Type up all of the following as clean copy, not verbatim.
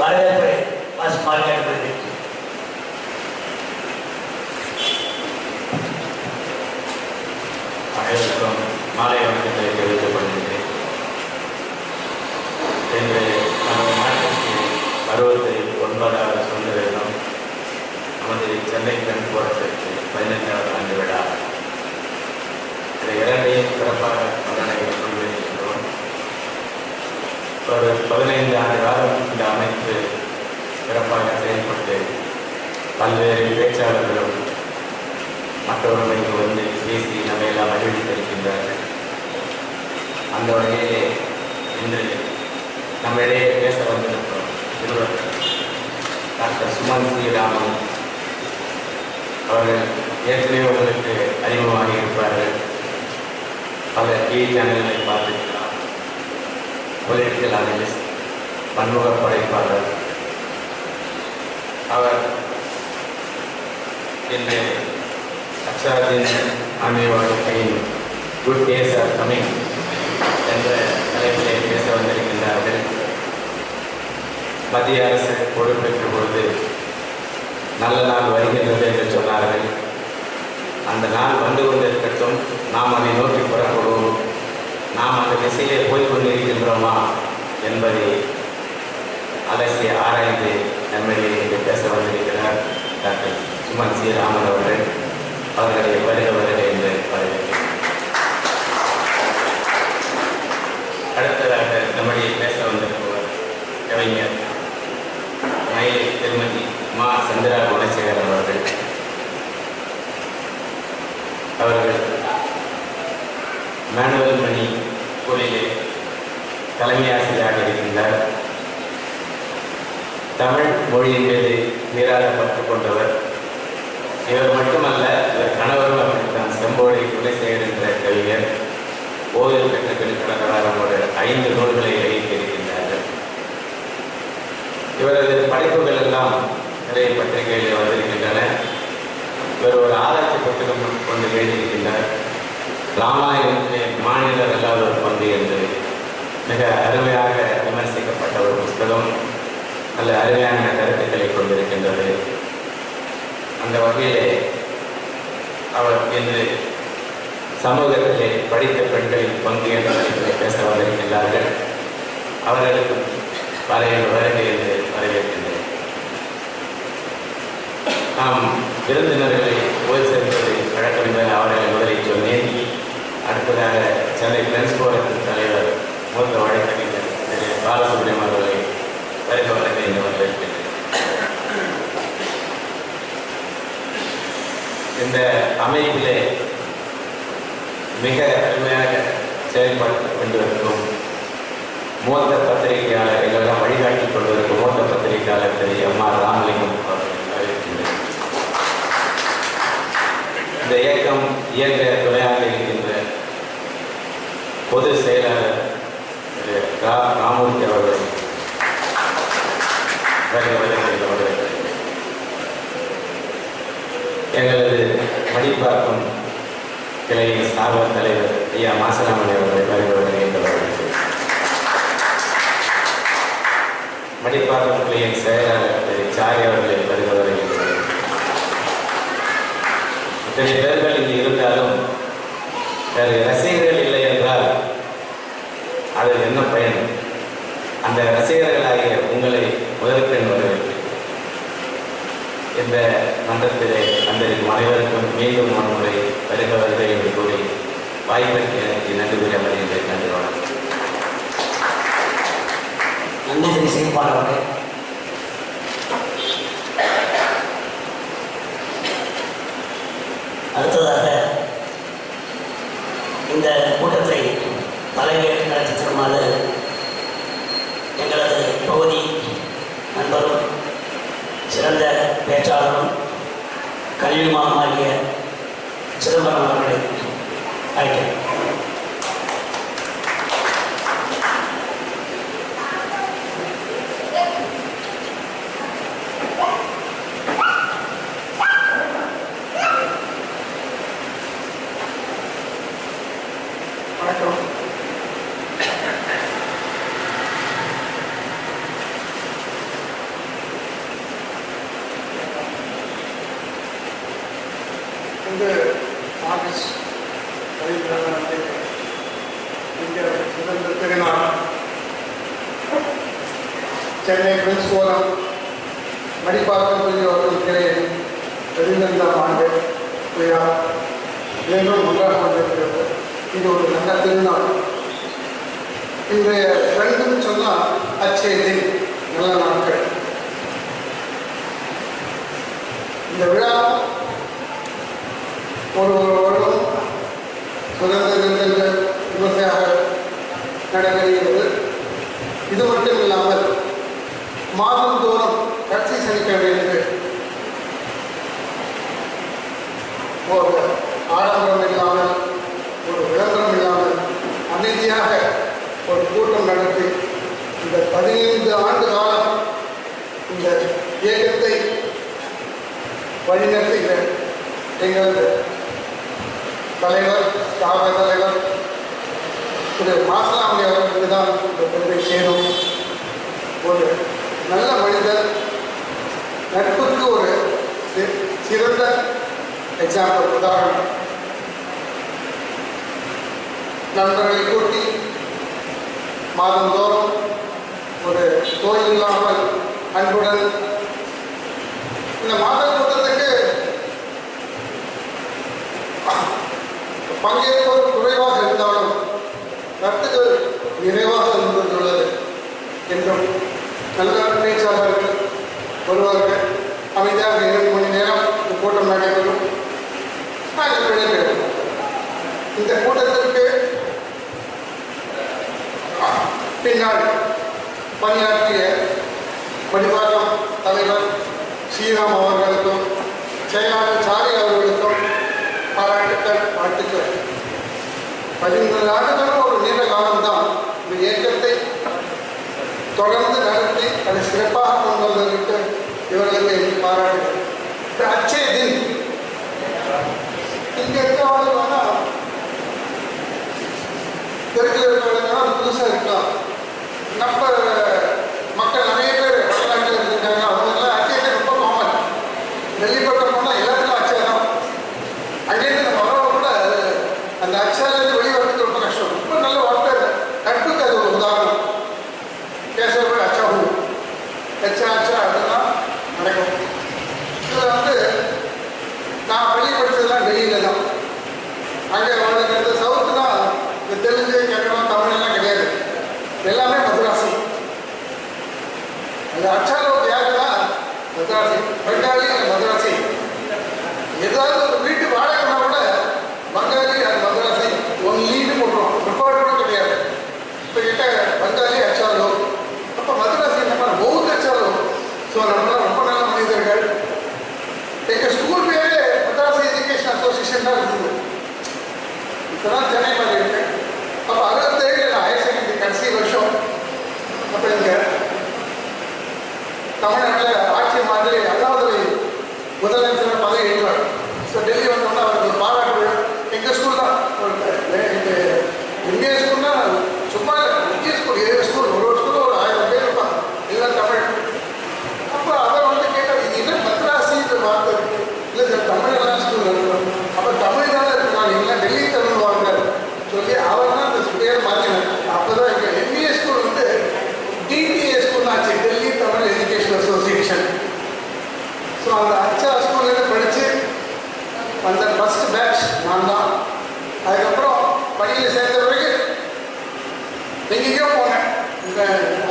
வரவேற்பை வாசிப்பாக கேட்டுக்கொள்கிறேன். அனைவருக்கும் மாலை வணக்கத்தை தெரிவித்துக் கொள்கிறேன். இன்று நமது நாட்டிற்கு 69வது சுதந்திர தினம். நமது சென்னை பெண் போராட்டத்திற்கு 15வது ஆண்டு விழா. இந்த இரண்டையும் சிறப்பாக கொண்டாடுகின்றோம். ஒரு 15 ஆண்டு காலம் இந்த அமைப்பு சிறப்பாக செயல்பட்டு பல்வேறு பேச்சாளர்களும் மற்றவர்களுக்கு வந்து பேசி நம்ம எல்லாம் மகிழ்ச்சித்திருக்கின்றார்கள். அந்த வகையிலே இன்று நம்மிடையே பேச வந்திருக்கிறோம் இருவர். டாக்டர் சுமன் ஸ்ரீராமன் அவர்கள் ஏற்கனவே உங்களுக்கு அறிமுகமாக இருப்பார்கள். பல டிவி சேனல்களை பார்த்திருக்கலாம். பொலிட்டிக்கல் அனலிஸ்ட், பன்முக படைப்பாளர். அவர் இன்று அக்ஷராதீன் ஆன்மீக வாழ்க்கையின் குட் டேஸ் ஆர் கமிங் என்ற தலைப்பிலே பேச வந்திருக்கின்றார்கள். மத்திய அரசு பொறுப்பேற்ற பொழுது நல்ல நாள் வருகின்றது என்று சொன்னார்கள். அந்த நாள் வந்து கொண்டிருக்கட்டும், நாம் அதை நோக்கி புறப்படுவோம், நாம் அந்த திசையிலே போய்கொண்டிருக்கின்றோமா என்பதை அலசி ஆராய்ந்து நம்மிடையே இன்று பேச வந்திருக்கிறார் டாக்டர் சுமன் ஸ்ரீராமன் அவர்கள். அவர்களை வருக என்று வரவேற்கிறேன். அடுத்ததாக நம்முடைய பேச வந்திருப்பவர் கவிஞர் மயிலை திருமதி மா சந்திரா குணசேகரன் அவர்கள். அவர்கள் மேனுவல் மணி ஸ்கூலிலே தலைமை ஆசிரியராக இருக்கின்றார். தமிழ் மொழியின் மீது மீறாத பற்று கொண்டவர். இவர் மட்டுமல்ல, இவர் கணவரும் அப்படித்தான். செம்போடை குணசேகர் என்ற கவிஞர் ஓய்வு பெற்ற கணவரோடு 5 நூல்களை வெளியிட்டிருக்கின்றார்கள். இவரது படைப்புகள் எல்லாம் நிறைய பத்திரிகைகளில் வந்திருக்கின்றன. இவர் ஒரு ஆராய்ச்சி புத்தகம் கொண்டு எழுதியிருக்கின்றார். ராமாயணத்திலே மாநிலர் அல்லாத ஒரு பங்கு என்று மிக அருமையாக விமர்சிக்கப்பட்ட ஒரு புத்தகம். நல்ல அருமையான கருத்துக்களை கொண்டிருக்கின்றது. அந்த வகையிலே அவர் இன்று சமூகத்திலே படித்த பெண்களின் பங்கு என்ற தலைப்பிலே பேச வந்திருக்கின்றார்கள். அவர்களுக்கு வருகை என்று வரவேற்கின்றேன். நாம் விருந்தினர்களை போய் சேர்ப்பது வழக்கம் என்பதை அவர்களை முதலில் சொன்னேன். அடுத்ததாக சென்னை பிரெண்ட்ஸ் போரத்தின் தலைவர் மூத்த வழக்கறிஞர் திரு பாலசுப்ரமணியம் அவர்களை வருக என்று வரவேற்கின்றேன். இந்த அமைப்பிலே மிக அருமையாக செயல்பட்டு கொண்டிருக்கும் மூத்த பத்திரிகையாளர், எங்களெல்லாம் வழிகாட்டிக் கொண்டிருக்கும் மூத்த பத்திரிகையாளர் திரு M.R. ராமலிங்கம் அவர்களை வரவேற்கின்றேன். இந்த இயக்கம் இயக்க துணையாக இருக்கின்ற பொதுச் செயலாளர் திரு ராமூர்த்தி அவர்கள் வரவேற்கிறேன். எங்களது மடிப்பாக்கம் கிளையின் சார்பர் தலைவர் ஐயா மாசராமணி அவர்களை வருகிறவர்கள் என்று வரவேற்கிறேன். மடிப்பாக்கம் கிளையின் செயலாளர் திரு சாரி அவர்களை வருகிறவர்கள். இத்தனை பேர்கள் இங்கு இருந்தாலும் வேறு ரசிகர்கள் இல்லை என்றால் அது என்ன பயன்? அந்த ரசிகர்களாகிய உங்களை முதற்கண் வரவேற்கிறேன். இந்த மன்றத்திலே வந்திருக்கும் அனைவருக்கும் மீண்டும் ஒருமுறை வருக என்று கூறி வாய்ப்பிற்கு எனக்கு நன்றி கூறி அமர்கின்றேன். நன்றி, வணக்கம். நன்றி திரு சிவபால் அவர்கள். அடுத்ததாக இந்த கூட்டத்தை தலைமையேற்று நடத்தி தருமாறு எங்களது பகுதி நண்பரும் சிறந்த பேச்சாளரும் கல்விமானுமாகிய சிதம்பரம் அவர்களை அழைக்கிறேன். சென்னை பிரின்ஸ் ஃபோரம் மடிப்பாக்கம் அவர்களுக்கு பதினைந்தாம் ஆண்டு விழா இன்றும் ஒன்றாக கொண்டிருக்கிறது. இது ஒரு நல்ல திருநாள். இன்றைய ரெண்டும் சொன்னால் அச்செய்தி நல்ல நாட்கள். இந்த விழா ஒரு வருடம் சுதந்திர விமர்சையாக நடைபெறுகிறது. இது மட்டும் இல்லாமல் மாதந்தோறும் கட்சி சனிக்கிழமை ஒரு ஆடம்பரம் இல்லாமல் ஒரு விளம்பரம் இல்லாமல் அமைதியாக ஒரு கூட்டம் நடத்தி இந்த 15 ஆண்டு காலம் இந்த இயக்கத்தை வழிநடத்துகிற எங்கள் தலைவர் தாவ தலைவர் திரு மாசலாமணி அவர்களுக்கு தான் இந்த பெருமை சேரும். ஒரு நல்ல மனிதர், நட்புக்கு ஒரு சிறந்த எக்ஸாம்பிள், உதாரணம். நண்பர்களை கூட்டி மாதந்தோறும் ஒரு கோயில் இல்லாமல் அன்புடன் இந்த மாத கூட்டத்துக்கு பங்கேற்போர் குறைவாக இருந்தாலும் கருத்துக்கள் நிறைவாக இருந்துள்ளது என்றும் நல்ல பேச்சாளர்கள் வருவார்கள். அமைதியாக 2 மணி நேரம் இந்த கூட்டம் நடைபெறும். நாங்கள் விடைபெறும். இந்த கூட்டத்திற்கு பின்னால் பணியாற்றிய மடிப்பாக்கம் தலைவர் ஸ்ரீராம் அவர்களுக்கும் செயலாளர் சாரி அவர்களுக்கும் பாராட்டுக்கள், வாழ்த்துக்கள். 13 ஆண்டுகளும் ஒரு நீண்ட காலம்தான் இந்த இயக்கத்தை தொடர்ந்து நடத்தி அதை சிறப்பாக கொண்டு வந்ததற்கு இவர்களுக்கு எனக்கு பாராட்டுகள். அச்சே தின் இங்கே இருக்கவங்கன்னா தெருக்கில் இருக்கிறவங்கன்னா அது புதுசாக இருக்கலாம். நம்ம மக்கள் நிறைய பேர் வடநாட்டில் இருக்காங்க. அவங்கெல்லாம் அச்சே ரொம்ப காமன். டெல்லிப்பட்டம் போனால் எல்லாத்துக்கும் அச்சே தான். அங்கேருந்து நம்ம வரவங்க கூட அந்த அச்சாலேருந்து வெளியே வரது ரொம்ப கஷ்டம். ரொம்ப நல்ல வார்த்தை. நட்புக்கு அது ஒரு உதாரணம். பேசுகிறப்ப அச்சா ஹூ அச்சா அச்சா அதெல்லாம் நடக்கும். இதில் நான் வெளியே படித்ததெல்லாம் டெல்லியில் தான். அங்கே வளர்க்குறது சவுத்துனா இந்த தெலுங்கு, கன்னடம், தமிழெல்லாம் கிடையாது. எல்லாமே மதுராசி. அந்த அச்சாலோக்கு யாருன்னா மதுராசி, பெங்காலி, மதுராசி. ஏதாவது ஒரு வீட்டு வாடகைனா கூட பங்காளி அது மதுராசி ஒன்லீன்னு போட்டுருவோம். ரிப்போர்ட் கூட கிடையாது. இப்போ கிட்ட பங்காளி அச்சாலோ, அப்போ மதுராசி நம்ம பௌத்த அச்சாலோ. ஸோ நம்மளாம் ரொம்ப நல்ல மனிதர்கள். எங்கள் ஸ்கூல் பேரே மദ്രാസ് எஜுகேஷன் அசோசியேஷன் தான் இருந்தது. இப்போதான் சென்னை மாதிரி இருக்கு. அப்போ 67 நான் ஹையர் செகண்டரி கடைசி வருஷம். அப்போ இங்கே தமிழ்நாட்டில் ஆட்சி மாதிரி அண்ணாதுரை முதலமைச்சர் பதவி ஏற்றார். ஸோ டெல்லி வந்தோம்னா அவருக்கு பாராட்டு. எங்கள் ஸ்கூல் தான் இந்திய ஸ்கூல்னா சும்மா இந்திய ஸ்கூல் 7 ஸ்கூல், ஒரு ஸ்கூலில் ஒரு 1000 பேர் இருப்பாங்க, எல்லாம் தமிழ். அப்போ அதை கேட்டால் இது என்ன மദ്രാസിன்ற வார்த்தை இருக்கு. இல்லை சார் தமிழெல்லாம் ஸ்கூல் இருக்கும். அப்போ தமிழ் தானே இருக்காங்க, எல்லாம் டெல்லி தமிழ் வாங்க சொல்லி அவர் தான் அந்த பேர் மாற்றினார். அப்போ தான் எங்கள் எம்இஏ ஸ்கூல் டிடிஏ ஸ்கூல் ஆச்சு, Delhi Tamil education association. So அந்த அச்சா ஸ்கூல்லேருந்து படித்து அந்த ஃபஸ்ட் பேட்ச் நான் தான். அதுக்கப்புறம் பள்ளியில் சேர்ந்த பிறகு எங்கேயோ போனேன். இந்த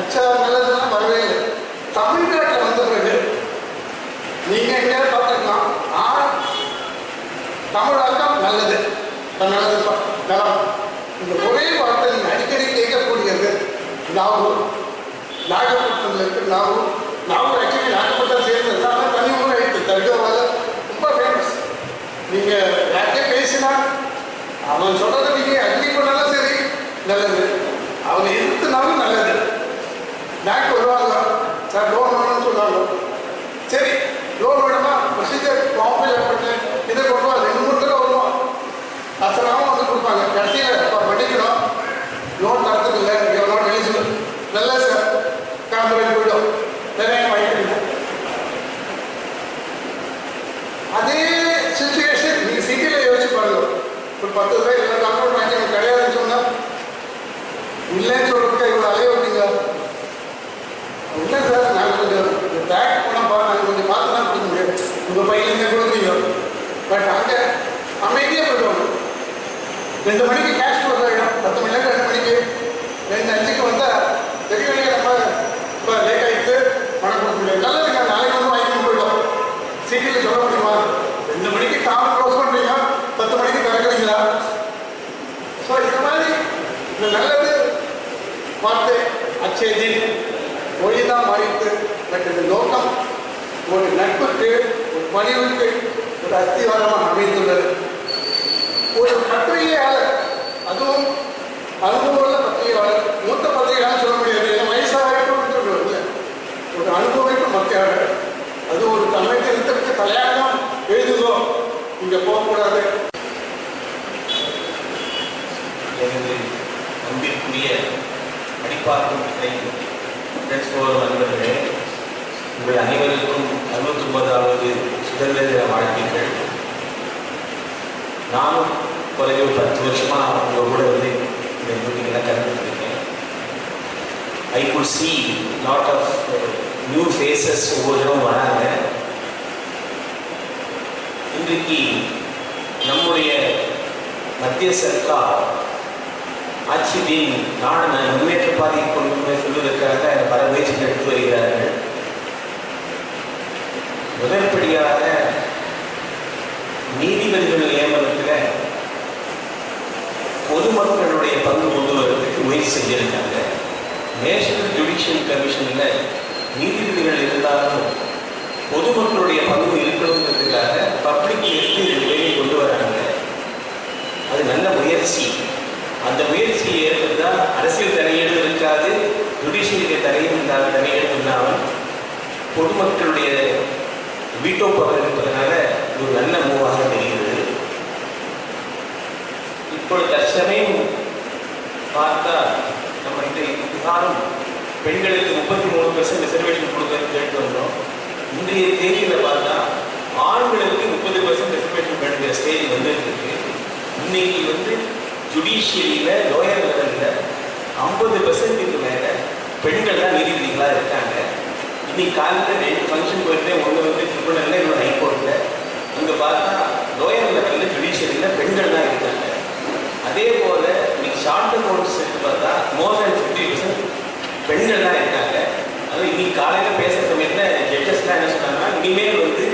அச்சா நல்லதுலாம் வரவே இல்லை. தமிழ்நாட்டில் வந்த பிறகு நீங்கள் எங்கேயாவது பார்த்துக்கலாம். தமிழாக்கம் நல்லது, நல்லதுப்பா, நலம். இந்த ஒரே வார்த்தை நீங்கள் அடிக்கடி கேட்கக்கூடியது நாகூர். நாகப்பட்டினத்தில் இருக்கு நாகூர். நாகூர் ஆக்சுவலி நாகப்பட்டினம் சேர்ந்து எல்லாமே தனி ஊர் ஆகிடுது. தர்காவால் ரொம்ப ஃபேமஸ். நீங்கள் யார்கிட்ட பேசினா அவன் சொல்கிறத நீங்கள் அக்ரி பண்ணாலும் சரி நல்லது, அவனை எதிர்த்துனாலும் நல்லது. பேங்க் வருவாங்க, சார் லோன் வேணும்னு சொல்லுவாங்க. சரி லோன் வேணுமா, ப்ரொசீஜர் ஃபார்ம் பண்ணி இதை கொண்டு வா, 2-3 தடவை வருவான். அசலாமல் வந்து கொடுப்பாங்க. கடைசியில் இப்போ படிக்கணும், லோன் தரத்துக்கு இல்லை, எவ்வளோ எலிஜிபிள், நல்ல சார் காம்பரேட் போய்டும், நிறைய வாங்கிக்கிறீங்க. அதே சுச்சுவேஷன் நீங்கள் சிட்டியில் யோசிச்சு பாருங்க. ஒரு 10 ரூபாய் இல்லை அக்கௌண்ட் வாங்கி எனக்கு கிடையாதுன்னு சொன்னால் இல்லைன்னு சொல்கிறதுக்கு இவ்வளோ அலைய விட்டீங்க. இல்லை சார் 2 மணிக்கு கேஷ் போடுறோம், 10 மணிலேருந்து 2 மணிக்கு 2:05க்கு வந்தால் தெரியவே நம்ம இப்போ லேட் ஆகிட்டு பணம் கொடுக்க முடியாது. நல்லதுங்க, நாளைக்கு வந்து வாங்கிட்டு போயிடும். சீக்கிரம் சொல்ல முடியுமா? 2 மணிக்கு காலம் க்ளோஸ் பண்ணுறீங்க, 10 மணிக்கு திறக்கிறீங்களா? ஸோ இந்த மாதிரி இந்த நல்லது வார்த்தை அச்சேதி மொழி தான் மாறிட்டு. பட் இந்த நோக்கம் ஒரு நட்புக்கு, ஒரு பணிவுக்கு ஒரு அஸ்திவாரமாக அமைந்துள்ளது. ஒரு பத்திரிகையாளர், அதுவும் அனுபவமுள்ள பத்திரிகையாளர், மூத்த பத்திரிகையாளர் சொல்ல முடியாது, ஏன்னா வயசாகட்டும் இல்லை, ஒரு அனுபவமிக்க பத்திரிகையாளர், அது ஒரு தமிழகத்திற்கு தலையாட்டம் எழுதுதோ இங்கே போகக்கூடாது. எனது அன்பிற்குரிய அடிப்பார்க்கும் நண்பர்களே, உங்கள் அனைவருக்கும் 69வது சுதந்திர தின வாழ்த்துக்கள். நானும் குறைய 10 வருஷமாக உங்கள் கூட வந்து இந்த மீட்டிங்கெல்லாம் கலந்துருக்கேன். I could see lot of new faces ஒவ்வொருத்தரும் வராங்க. இன்றைக்கு நம்முடைய மத்திய சர்க்கார் ஆட்சியின் நாடு முன்னேற்ற பாதையை கொண்டு சொல்வதற்காக பல முயற்சிகள் எடுத்து வருகிறார்கள். முதற்படியாக நீதிபதிகள் நியமனத்தில் பொதுமக்களுடைய பங்கு கொண்டு வருவதற்கு முயற்சி செஞ்சிருக்காங்க. நேஷனல் ஜுடிஷியல் கமிஷனில் நீதிபதிகள் இருந்தாலும் பொதுமக்களுடைய பங்கு இருக்கணுங்கிறதுக்காக பப்ளிக் எடுத்து 2 பேரை கொண்டு வராங்க. அது நல்ல முயற்சி. அந்த முயற்சியை ஏற்படுத்தால் அரசியல் தலையீடு இருக்காது, ஜுடிஷியலுடைய தலையீடு இல்லாமல் பொதுமக்களுடைய வீட்டோ பவர் இருப்பதனால ஒரு நல்ல மூவாக தெரிகிறது. இப்பொழுது தற்சமயம் பார்த்தா நம்ம இந்த விவகாரம் பெண்களுக்கு 33% ரிசர்வேஷன் கொடுக்க கேட்டு வந்தோம். இன்றைய தேதியில் பார்த்தா ஆண்களுக்கு 30% ரிசர்வேஷன் வேண்டிய ஸ்டேஜ் வந்துருக்கு. இன்னைக்கு வந்து ஜுடிஷியரியில் லோயர் லெவலில் 50% மேலே பெண்கள் தான் நீதிபதிகளாக இருக்காங்க. இன்னைக்கு காலையில் 2 ஃபங்க்ஷன் போயிட்டு, ஒன்று வந்து ட்ரிபுனலில், இன்னொரு ஹைகோர்ட்டில். அங்கே பார்த்தா லோயர் லெவலில் ஜுடிஷியரியில் பெண்கள் தான் இருக்காங்க. அதே போல் இன்னைக்கு ஷார்ட் அக்கௌண்ட்ஸ் எடுத்து பார்த்தா மோர் தென் 50% பெண்கள் தான் இருக்காங்க. அதுவும் இன்னைக்கு காலையில் பேசுகிற சமயத்தில் ஜட்ஜஸ்லாம் என்ன சொன்னாங்கன்னா, இனிமேல் வந்து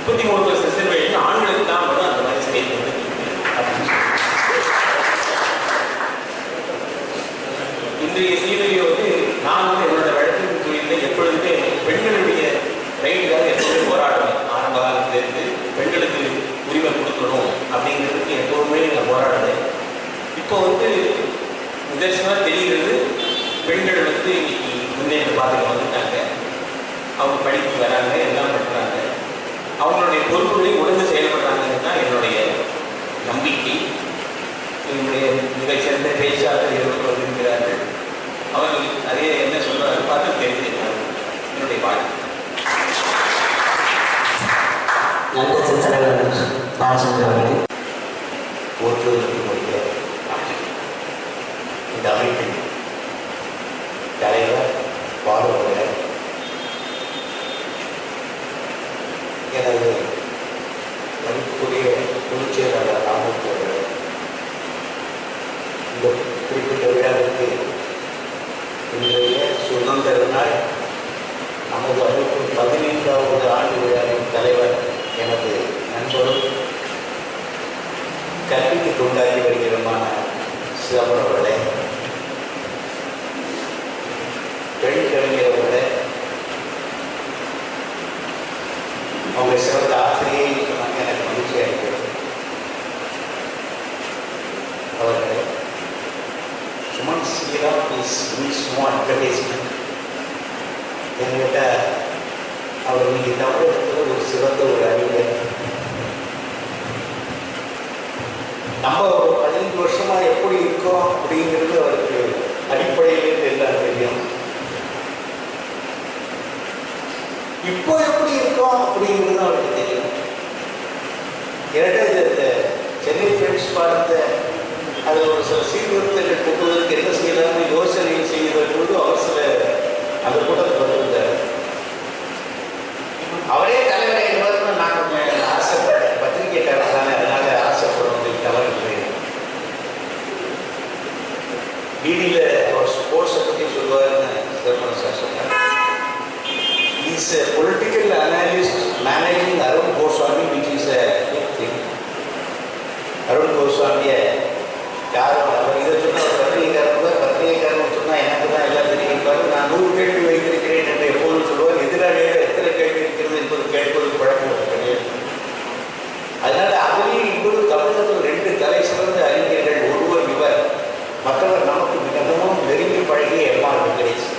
33% ரிசர்வேஷன் ஆண்களுக்கு தான் வரும், அந்த மாதிரி ஸ்டேட் வந்து அப்படின்னு. இன்றைய சீனியோ வந்து நான் வந்து என்னோட வழக்கு தொழிலில் எப்பொழுதுமே பெண்களுடைய ரைட்டுக்காக எப்பொழுதுமே போராடுவேன். ஆரம்ப காலத்திலிருந்து பெண்களுக்கு உரிமை கொடுக்கணும் அப்படிங்கிறதுக்கு எப்போதுமே நான் போராடுவேன். இப்போ வந்து நிதர்சனமாக தெரிகிறது, பெண்கள் வந்து இன்னைக்கு முன்னேற்ற பாதையில் வந்துட்டாங்க. அவங்க படித்து வராங்க, எல்லாம் பண்ணுறாங்க, அவங்களுடைய பொறுப்புகளை உணர்ந்து செயல்படுறாங்கன்னு தான் என்னுடைய நம்பிக்கை. என்னுடைய மிகச்சிறந்த பேச்சாளர் இருக்கிறார்கள். அவர்கள் அதே என்ன சொல்றாரு பார்த்து தெரிஞ்சுக்கிறாங்க. என்னுடைய வாழ்க்கை நல்ல சிந்தனைகள் பாலச்சந்திரவர்களே, போற்றுவதற்கு முடிய இந்த அமைப்பின் தலைவர் பாடுபவர் எனது மதிப்புக்குரிய பொதுச் செயலாளர் ராமூர்த்தி அவர்கள் இந்த குறிப்பிட்ட விழாவிற்கு இன்றைய சுதந்திர நாள் நமது அமைப்பின் 15வது ஆண்டு விழாவின் தலைவர் எனது நண்பரும் கல்விக்கு தொண்டாகி வருகிறமான சிதம்பரம் அவர்களே, பெண் கவிஞர் அவர்களே, அவங்க சிறந்த ஆசிரியை சொன்னாங்க, எனக்கு மகிழ்ச்சியாக இருக்கிறது. அவர்களே, சுமன் சீரா இஸ் ஸ்மோ அட்வர்டைஸ்மெண்ட் என்கிட்ட அவர் இன்னைக்கு தமிழகத்தில் ஒரு சிறந்த ஒரு அறிஞர். நம்ம ஒரு 15 வருஷமாக எப்படி இருக்கோம் அப்படிங்கிறது அவருக்கு அடிப்படையில் எல்லாம் தெரியும். இப்போ எப்படி இருக்கோம் அப்படிங்கிறது அவருக்கு தெரியும். இரண்டாவது சென்னை ஃப்ரெண்ட்ஸ் பார்த்த அதில் ஒரு சில சீர்திருத்தங்கள் கொண்டுவதற்கு என்ன செய்யலாம்னு யோசனை செய்கிற பொழுது அவர் சில அந்த கூட்டத்தில் வந்திருந்தார். அவரே தலைவரை என்பதற்கு நான் கொஞ்சம் ஆசைப்பட்டேன். பத்திரிகைக்காரர் தானே, அதனால ஆசைப்படுறது தவறு இல்லை. is a political analyst managing Arun Goswami, which is a big thing. Arun Goswami, யாரும் அவர் இதை சொன்ன ஒரு பத்திரிகைக்காரன் சொன்னால் எனக்கு தான் எல்லாம் தெரிவிப்பார். நான் 100 கேள்வி வைத்திருக்கிறேன் என்று எப்போதும் சொல்லுவார். எதிராளியாக எத்தனை கேள்வி இருக்கிறது என்பது கேட்பது பழக்கம் கிடையாது. அதனால அதிலேயும் இப்போது தமிழகத்தில் 2 தலை சிறந்த அறிஞர்கள், ஒருவர் இவர், மற்றவர் நமக்கு மிகவும் நெருங்கி பழகிய எம்ஆர் வெங்கடேஷ்.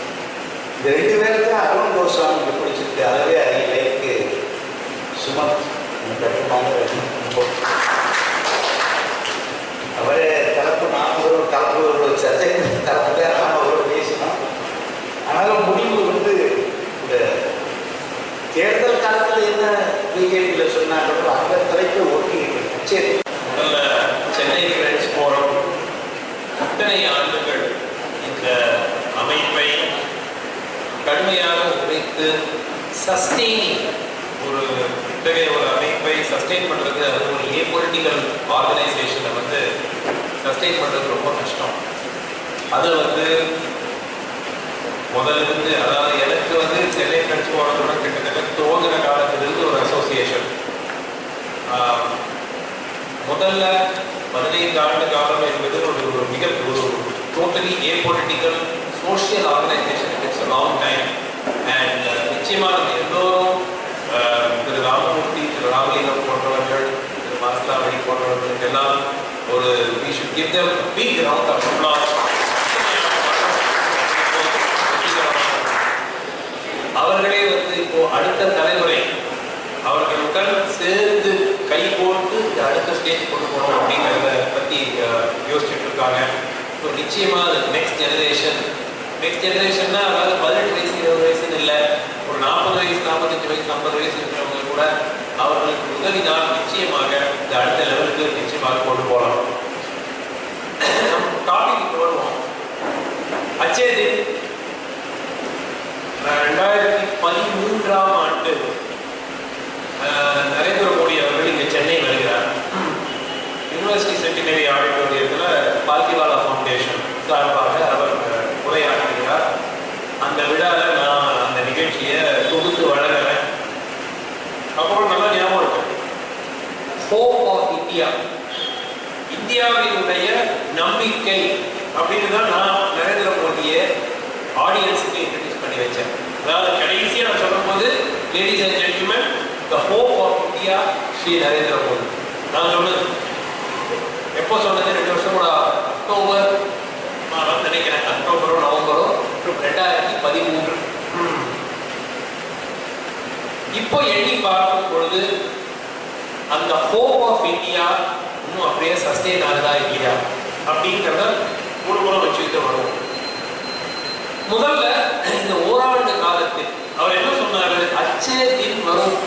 இந்த 2 பேருக்கு தான் அருண் கோஸ்வாமிக்கு பிடிச்சிருக்கு. அதுவே அறிஞருக்கு சுமத் அவரே தரப்பு தரப்பு ஒரு சர்ச்சை தரப்பு தான் நாம் அவரோட பேசினோம். ஆனாலும் முடிவு வந்து இந்த தேர்தல் காலத்தில் என்ன பிஜேபியில் சொன்னாங்களோ அந்த தலைப்பு ஒட்டிக்கிட்டு. சரி, முதல்ல சென்னை ஃப்ரெண்ட்ஸ் ஃபோரம் இத்தனை ஆண்டுகள் இந்த அமைப்பை கடுமையாக உழைத்து சஸ்டெய்னிங் ஒரு இத்தகைய ஒரு அமைப்பை சஸ்டெயின் பண்ணுறது, அது ஒரு ஏபொலிட்டிக்கல் ஆர்கனைசேஷனை வந்து சஸ்டெயின் பண்ணுறது ரொம்ப கஷ்டம். அது வந்து முதலிருந்து, அதாவது எனக்கு வந்து சென்னை ஃப்ரெண்ட்ஸ் ஃபோரத்தோட கிட்டத்தட்ட துவங்கின காலத்திலிருந்து ஒரு அசோசியேஷன். முதல்ல 15 ஆண்டு காலம் என்பது ஒரு மிக ஒரு totally apolitical social organisation. It's a long time. And நிச்சயமாக நம்ம எல்லோரும் திரு ராமமூர்த்தி, திரு ராமலிங்கம் போன்றவர்கள், திரு மாஸ்லாவடி போன்றவர்களுக்கு எல்லாம் ஒரு we should give them a big round of applause. அவர்களே வந்து இப்போ அடுத்த தலைமுறை அவர்களுடன் சேர்ந்து கை கோர்த்து இந்த அடுத்த ஸ்டேஜ் கொண்டு போகணும் அப்படிங்கிறத பற்றி யோசிச்சுட்டு இருக்காங்க. ஸோ நிச்சயமாக நெக்ஸ்ட் ஜெனரேஷன்னா அதாவது 18 வயசு 20 வயசுன்னு இல்லை, ஒரு 40 வயசு 45 வயசு 50 வயசு இருக்கிறவங்க கூட அவர்களுக்கு உதவினால் நிச்சயமாக இந்த அடுத்த லெவலுக்கு நிச்சயமாக கொண்டு போகலாம். டாபிக் வருவோம். அச்சேதி 2013ஆம் ஆண்டு நரேந்திர மோடி அவர்கள் இங்கே சென்னை வருகிறார். யூனிவர்சிட்டி சென்டினரி ஆடிட்டோரியத்தில் பால்கிவாலா ஃபவுண்டேஷன் சார்பாக அவர் உரையாற்றுகிறார். அந்த விழாவில் நான் அந்த நிகழ்ச்சியை தொகுத்து வழங்குறேன். அப்புறம் நல்லா ஞாபகம் இருக்கு, ஹோப் ஆஃப் இந்தியா, இந்தியாவினுடைய நம்பிக்கை அப்படின்னு தான் நான் நரேந்திர மோடியை ஆடியன்ஸுக்கு இன்ட்ரடியூஸ் பண்ணி வச்சேன். அதாவது கடைசியாக நான் சொல்லும்போது, ladies and gentlemen, the hope of India Shri Narendra Modi. நான் சொன்னது எப்போ சொன்னது, 2 வருஷம் கூட, அக்டோபர் நினைக்கிறேன், அக்டோபரோ நவம்பரோ 2013. இப்போ எண்ணி பார்க்கும் பொழுது அந்த ஹோப் ஆஃப் இந்தியா இன்னும் அப்படியே சஸ்டெயின் ஆகுதா இல்லையா அப்படிங்கிறத ஒரு புறம் வச்சுக்கிட்டு வருவோம். முதல்ல இந்த ஓராண்டு காலத்தில் அவர் என்ன சொன்னாரு, அச்சே தின் வரும்,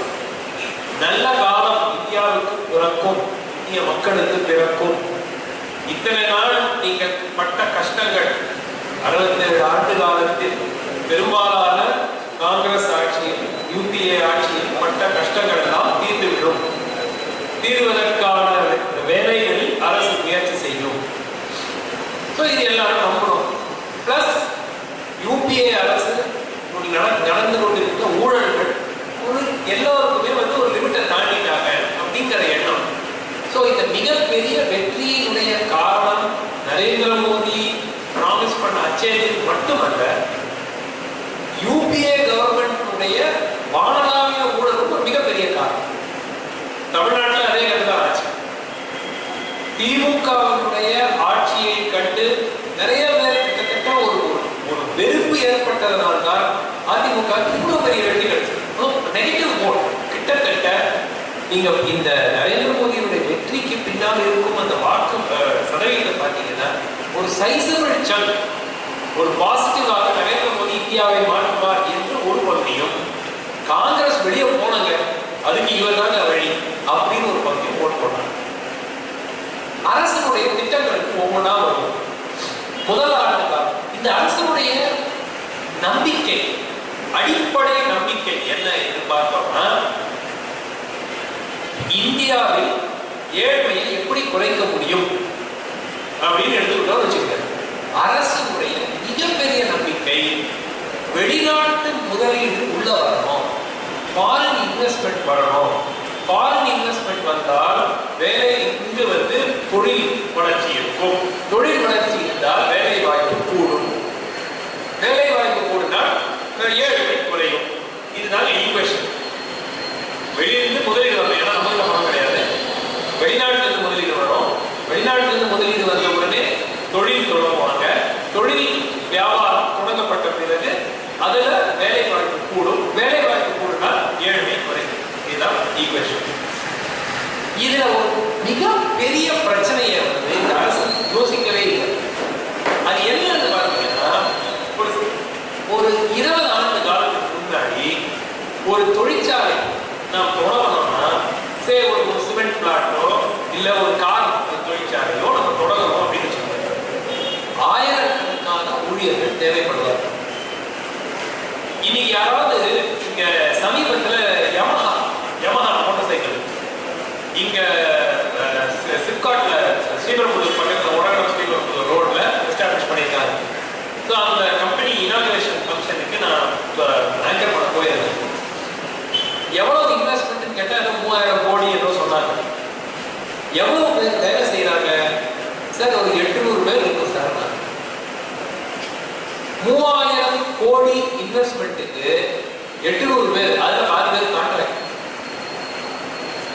நல்ல காலம் இந்தியாவுக்கு பிறக்கும், இந்திய மக்களுக்கு பிறக்கும். இத்தனை நாள் நீங்கள் பட்ட கஷ்டங்கள், 67 ஆண்டு காலத்தில் பெரும்பாலான காங்கிரஸ் ஆட்சியில், யூபிஏ ஆட்சியில் பட்ட கஷ்டங்கள் எல்லாம் தீர்ந்துவிடும். தீர்வதற்கான வேலைகளில் அரசு முயற்சி செய்யும். ஸோ இது எல்லாரும் நம்பணும். பிளஸ் யூபிஏ அரசு நடந்து கொண்டிருக்கிற ஊழல்கள் ஒரு எல்லோருக்குமே வந்து ஒரு லிமிட்டை தாண்டிட்டாங்க அப்படிங்கிற எண்ணம். ஸோ இந்த மிகப்பெரிய வெற்றியினுடைய காரணம் நரேந்திர மோடி ப்ராமிஸ் பண்ண அச்சேதில் மட்டுமல்ல, யூபிஏ கவர்மெண்ட்டுடைய வானளாவிய ஊழலுக்கு ஒரு மிகப்பெரிய காரணம். தமிழ்நாட்டில் அதே கருதான் ஆச்சு. திமுகவினுடைய ஆட்சியை கண்டு நிறைய பேர் கிட்டத்தட்ட ஒரு வெறுப்பு ஏற்பட்டதனால்தான் அதிமுக இவ்வளவு பெரிய வெற்றி கிடைச்சது. நெகட்டிவ் போர்ட் கிட்டத்தட்ட நீங்க இந்த நரேந்திர மோடியுடைய வெற்றிக்கு பின்னால் இருக்கும் அந்த வாக்கு சதவீதம் பார்த்தீங்கன்னா ஒரு சைசபிள் சங்க், ஒரு பாசிட்டிவாக நரேந்திர மோடி இந்தியாவை மாற்றுவார் என்று ஒரு பகுதியும், காங்கிரஸ் வெளியே போனாங்க அதுக்கு இவர் தாங்க வழி அப்படின்னு ஒரு பகுதியும் போட்டு போனாங்க. அரசனுடைய திட்டங்களுக்கு ஒவ்வொன்றா வரும். முதல் ஆண்டு காலம் இந்த அரசனுடைய நம்பிக்கை, அடிப்படை நம்பிக்கை என்ன என்று பார்த்தோம்னா, இந்தியாவில் ஏழ்மையை எப்படி குறைக்க முடியும் அப்படின்னு எடுத்துக்கிட்டோம் வச்சுக்கோங்க. அரசுடைய மிகப்பெரிய நம்பிக்கை வெளிநாட்டு முதலீடு உள்ள வரணும். ஃபாரின் இன்வெஸ்ட்மெண்ட் வரணும். ஃபாரின் இன்வெஸ்ட்மெண்ட் வந்தால் வேலை இங்கு வந்து தொழில் வளர்ச்சி இருக்கும். தொழில் வளர்ச்சி இருந்தால் வேலை வாய்ப்பு கூடும். வேலை வாய்ப்பு கூடினால் ஏழ்மை குறையும். இதுதான் ஈக்குவேஷன். வெளியிலிருந்து முதலீடு வரும். ஏன்னா நம்மகிட்ட பணம் கிடையாது. வெளிநாட்டிலிருந்து முதலீடு வரும். வெளிநாட்டிலிருந்து முதலீடு வந்த உடனே தொழில் தொடங்குவாங்க. தொழில் வியாபாரம் தொடங்கப்பட்ட பிறகு அதுல வேலை வாய்ப்பு கூடும். வேலை வாய்ப்பு கூடினால் ஏழ்மை குறையும். இதுதான் ஈக்குவேஷன். இதுல ஒரு மிக பெரிய பிரச்சனையை வந்து இந்த அரசு யோசிக்கவே இல்லை. அது என்னன்னு பார்த்தீங்கன்னா, ஒரு 20 ஆண்டு காலத்துக்கு முன்னாடி ஒரு தொழிற்சாலை நாம் தொடங்கணும்னா, ஒரு சிமெண்ட் பிளாட்டோ இல்ல ஒரு கார் தொழிற்சாலையோ நம்ம தொடங்கணும் அப்படின்னு சொல்றாங்க. ஆயிரக்கணக்கான ஊழியர்கள் தேவைப்படுவார்கள். இன்னைக்கு யாராவது இங்க சமீபத்தில் யமஹா மோட்டார் சைக்கிள் இங்க சிப்காட்ல ஸ்ரீபெரும்புதூர் பக்கத்தில் உடகடம் ஸ்ரீபெரும்புதூர் ரோட்ல எஸ்டாப்ளிஷ் பண்ணியிருக்காங்க. ஸோ அந்த கம்பெனி இனாகுரேஷன் ஃபங்க்ஷனுக்கு நான் ஆங்கர் பண்ண போயிருந்தேன். எவ்வளவு இன்வெஸ்ட்மெண்ட் கேட்டால் 3000 கோடி என்று சொன்னாங்க. எவ்வளவு பேர் வேலை செய்யறாங்க சார்? ஒரு 800 பேர் இருக்கும் சார். 3000 கோடி இன்வெஸ்ட்மெண்ட்டுக்கு 800 பேர், அதுல 6 பேர் கான்ட்ராக்ட்.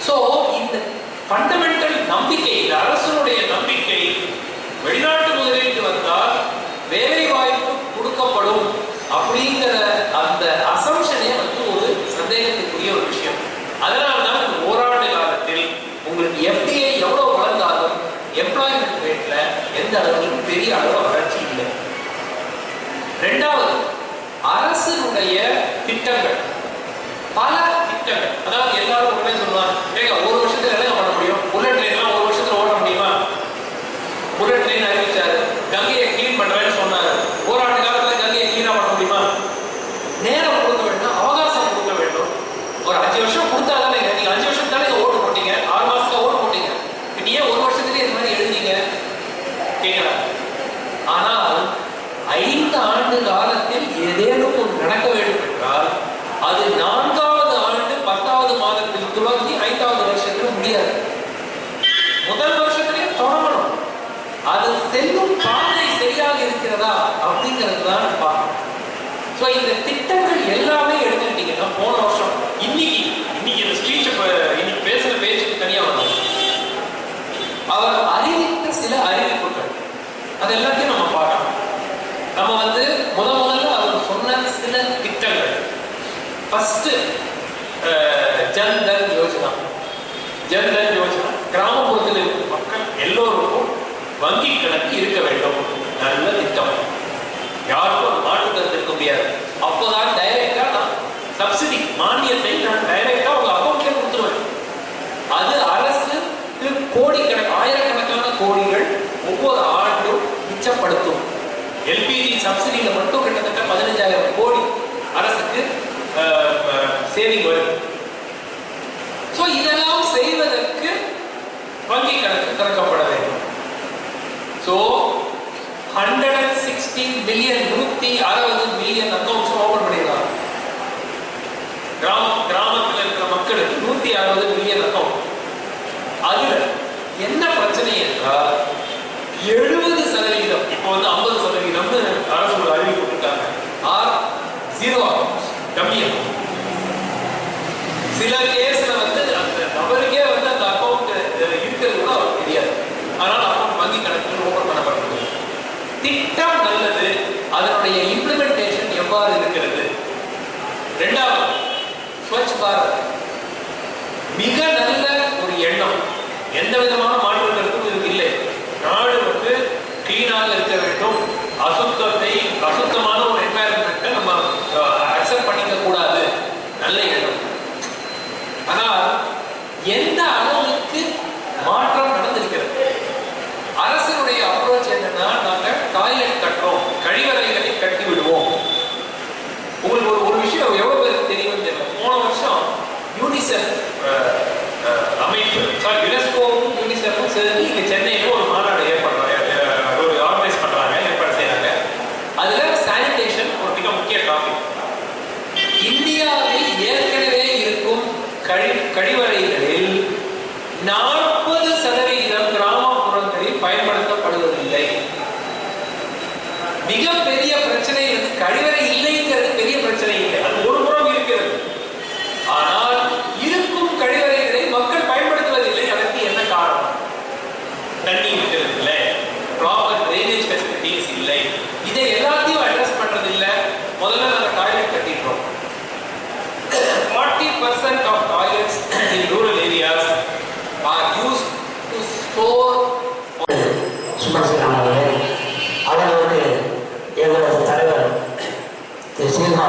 சோ இந்த ஃபண்டமெண்டல் நம்பிக்கை, இந்த அரசுடைய நம்பிக்கை, வெளிநாட்டு முதலீட்டு வந்தால் வேலை வாய்ப்பு கொடுக்கப்படும் அப்படிங்கிற அந்த அசம்ஷனே வந்து ஒரு சந்தேகத்துக்குரிய ஒரு விஷயம். அதனால்தான் இந்த ஓராண்டு காலத்தில் உங்களுக்கு எஃப்டிஐ எவ்வளவு வளர்ந்தாலும் எம்ப்ளாய்மெண்ட் ரேட்ல எந்த அளவுக்கு பெரிய அளவு வளர்ச்சி இல்லை. இரண்டாவது, அரசினுடைய திட்டங்கள், பல திட்டங்கள். அதாவது எல்லாரும் உடனே சொல்லுவாங்க, ஒரு வருஷத்துல என்ன பண்ண முடியும்? புல்லட் ட்ரெயின்லாம் ஒரு வருஷத்துல ஓட முடியுமா? புல்லட் ட்ரெயின் அறிவிச்சாரு, கங்கையை கிளீன் பண்றேன்னு சொன்னாரு. ஓராண்டு காலத்துல கங்கையை கிளீனா பண்ண முடியுமா? நேரம் கொடுக்க வேண்டும், அவகாசம் கொடுக்க வேண்டும். ஒரு 5 வருஷம் கொடுத்தாதானே. நீங்க 5 வருஷம் தானே ஓட்டு போட்டீங்க, 6 மாசத்துல ஓட்டு போட்டீங்க. நீ ஏன் ஒரு வருஷத்துலயே இந்த மாதிரி எழுதிங்க கேட்கலாம். ஆனால் 5 ஆண்டு காலத்தில் ஏதேனும் ஒன்று நடக்க வேண்டும் என்றால் அது 4வது ஆண்டு 10வது மாதத்தில் துவங்கி 5வது வருஷத்துல முடியாது. முதல் வருஷத்திலே தொடங்கணும். அது செல்லும் பாதை சரியாக இருக்கிறதா அப்படிங்கிறது தான் பார்க்கணும். ஸோ இந்த திட்டங்கள் எல்லாமே எடுத்துக்கிட்டீங்கன்னா போன வருஷம் இன்னைக்கு இந்த ஸ்பீச் இன்னைக்கு பேசுற பேச்சுக்கு தனியா வரும். அவர் அறிவித்த சில அறிவிப்புகள் அது எல்லாத்தையும் நம்ம பார்க்கணும். நம்ம வந்து முதல்ல அவர் சொன்ன சில திட்டங்கள். ஃபர்ஸ்ட் ஜன்தன் யோஜனா. ஜன்தன் யோஜனா கிராமப்புறத்தில் இருக்கும் மக்கள் எல்லோருக்கும் வங்கி கணக்கு இருக்க வேண்டும். நல்ல திட்டம். யாருக்கும் ஒரு மாற்று கருத்து இருக்க முடியாது. அப்போதான் டைரக்டா நான் சப்சிடி மானியத்தை நான் டைரக்டா உங்க அக்கௌண்ட்ல கொடுத்துருவேன். அது அரசு கோடிக்கணக்கு, ஆயிரக்கணக்கான கோடிகள் ஒவ்வொரு ஆண்டும் மிச்சப்படுத்தும். எல்பிஜி சப்சிடியில மட்டும் கிட்டத்தட்ட 15,000 கோடி அரசுக்கு சேவிங் வருது. சோ இதெல்லாம் செய்வதற்கு வங்கி கணக்கு திறக்கப்பட வேண்டும். So 160 million 160 million accounts open பண்ணிருக்காங்க. கிராமத்தில் இருக்கிற மக்களுக்கு 160 மில்லியன் அக்கௌண்ட். அதுல என்ன பிரச்சனை என்றால் 70% இப்போ வந்து 50% அரசு ஒரு அறிவிப்பு கொடுத்தாங்க. Are 0 accounts, dummy account. சில கேஸ்ல வந்து அந்த நபருக்கே வந்து அந்த அக்கௌண்ட் இருக்கிறது கூட அவருக்கு தெரியாது. அதனால அக்கௌண்ட் வங்கி கணக்கு ஓபன் பண்ணப்படுகிறது. திட்டம் நல்லது, அதனுடைய இம்ப்ளிமெண்டேஷன் எவ்வாறு இருக்கிறது? இரண்டாவது, ஸ்வச் பாரத் மிக நல்ல ஒரு எண்ணம். எந்த விதமான மாற்று கருத்தும் இதுக்கு இல்லை. நாடு வந்து கிளீனாக இருக்க வேண்டும். அசுத்தமான ஒரு என்வாயரன்மெண்ட்டை நம்ம அக்செப்ட் பண்ணிக்க கூடாது. நல்ல எண்ணம். ஆனால் எந்த அளவுக்கு மாற்றம் நடந்திருக்கிறது? அரசினுடைய அப்ரோச் என்னன்னா, நாங்க டாய்லெட் கட்டுறோம், கழிவறைகளை கட்டி விடுவோம். உங்களுக்கு ஒரு விஷயம் எவ்வளவு பேருக்கு தெரியும் தெரியல. போன வருஷம் யூனிசெஃப் அமைப்பு, யுனெஸ்கோவும் யூனிசெஃப்பும் சேர்ந்து இங்க சென்னையில ஒரு மாநாடு ஒரு ஆர்கனைஸ் பண்றாங்க, ஏற்பாடு செய்யறாங்க. அதுல சானிடேஷன் ஒரு மிக முக்கிய டாபிக். இந்தியாவில் ஏற்கனவே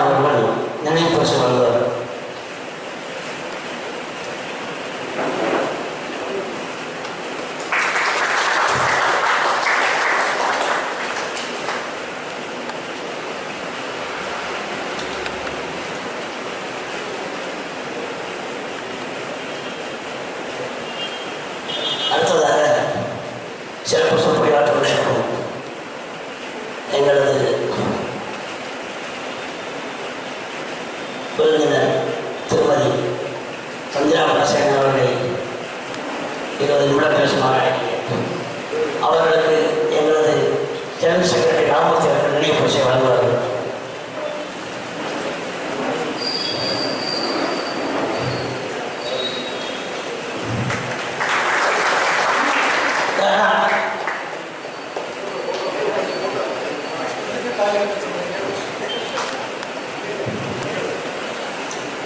அவர்கள் நினைவு பரிசு வழங்குவார். அடுத்ததாக சிறப்பு சொற்பொழிவாற்றல் எங்களது விருந்தினர் திருமதி சந்திரா பரசேகரன் அவர்களை 20 நிமிடம் பேசுமாறு அழைக்கிறேன். அவர்களுக்கு எங்களது ஜெனரல் செக்ரட்டரி ராமூர்த்தி அவர்கள் நினைவு பரிசை வழங்குவார்கள்.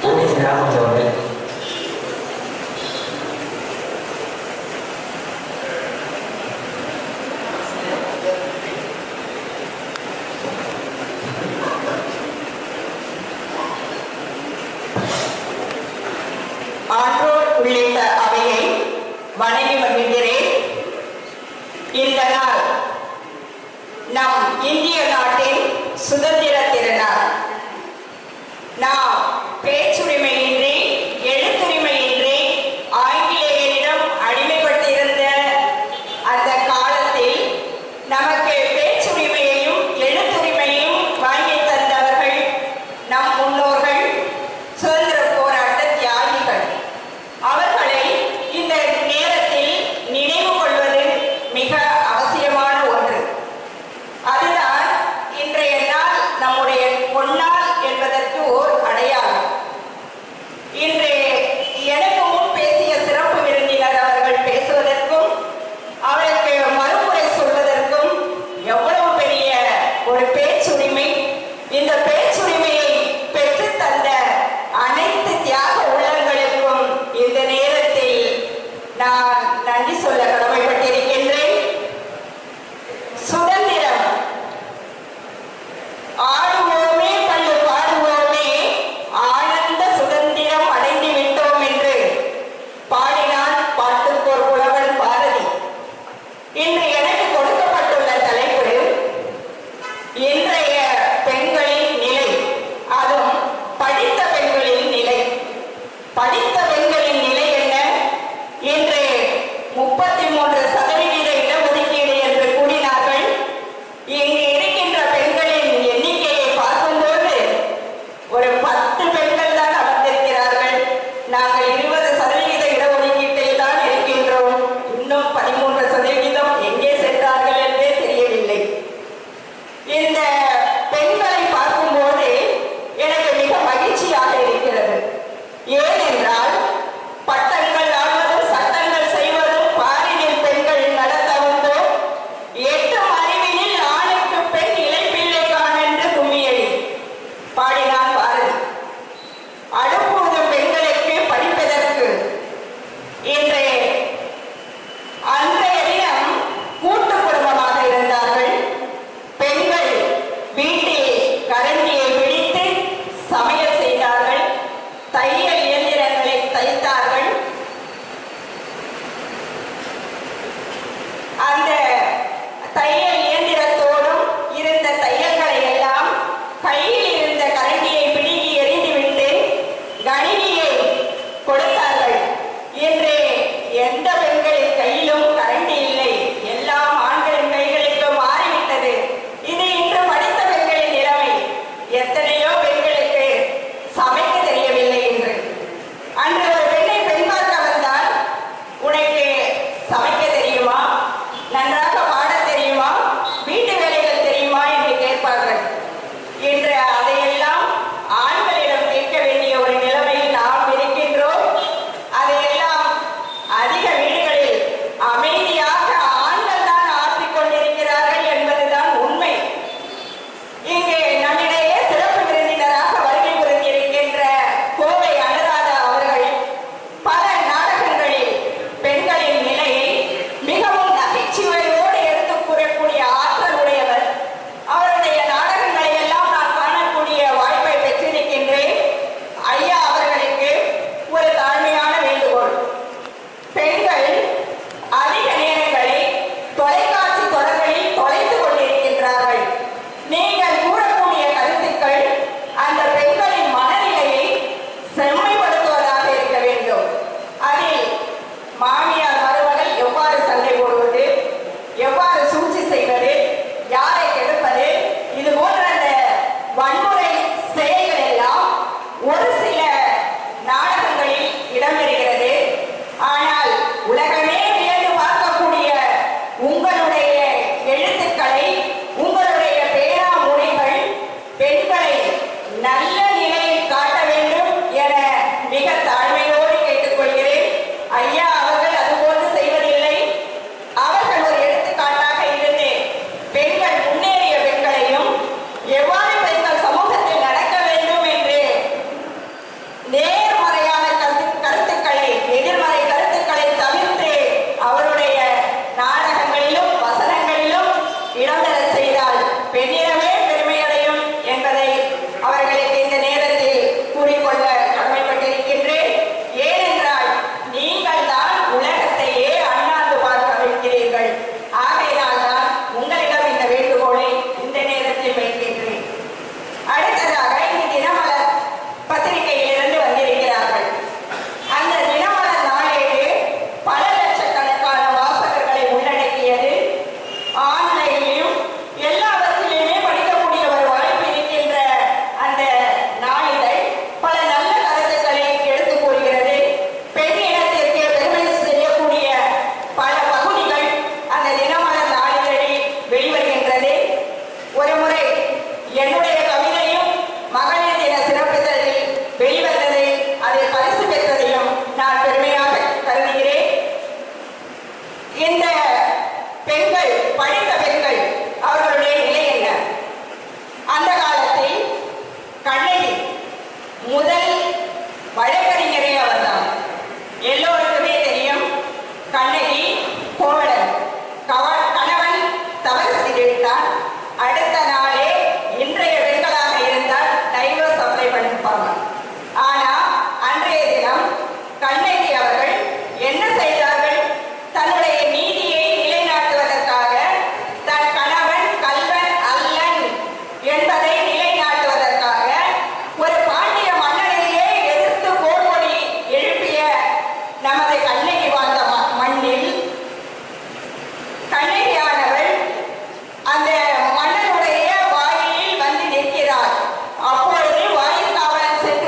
நன்றி ராமூர்த்தி அவர்கள். ஆன்றோர் உள்ளிட்ட அவையை வணங்கி வருகிறேன். இந்த நாள் நம் இந்திய நாட்டின் சுதந்திர திருநாள். நாம் பேச்சுரிமையின்றி எழுத்துரிமையின்றி ஆங்கிலேயரிடம் அடிமைப்பட்டிருந்த அந்த காலத்தில் நமக்கு பேச்சுரிமையையும் எழுத்துரிமையும் வாங்கி தந்தவர்கள் நம் முன்னோர்கள், சுதந்திர போராட்ட தியாகிகள். அவர்களை இந்த நேரத்தில் நினைவு கொள்வது மிக அவசியமான ஒன்று. அதுதான் இன்றைய நாள் நம்முடைய பொன்னாள் என்பதற்கு ஓர் அடையாளம். இன்று எனக்கு முன் பேசிய சிறப்பு விருந்தினர் அவர்கள் பேசுவதற்கும் அவருக்கு மறுமுறை சொல்வதற்கும் எவ்வளவு பெரிய ஒரு பேச்சுரிமை. இந்த பேச்சுரிமையை பெற்று தந்த முதல் வழக்கறிஞரே அவர்தான். எல்லோருக்குமே தெரியும், கண்ணகி கோவலன் கணவன் தவறு செய்துவிட்டான். அடுத்த நாளே இன்றைய பெண்களாக இருந்தால் டைவர்ஸ் அப்ளை பண்ணிருப்பாங்க. ஆனா அன்றைய தினம் கண்ணகி அவர்கள் என்ன செய்தார்கள்? தன்னுடைய நீதியை நிலைநாட்டுவதற்காக, தன் கணவன் கல்வன் அல்லன் என்பதை நிலைநாட்டுவதற்காக ஒரு பாண்டிய மன்னனையே எதிர்த்து போர்க்கொடி எழுப்பிய நமது கண்ணகி வாழ்ந்த மண்ணில் கண்ணகியானவள் அந்த மன்னனுடைய வாயிலில் வந்து நிற்கிறார். அப்பொழுது வாயில் காவலன் சென்று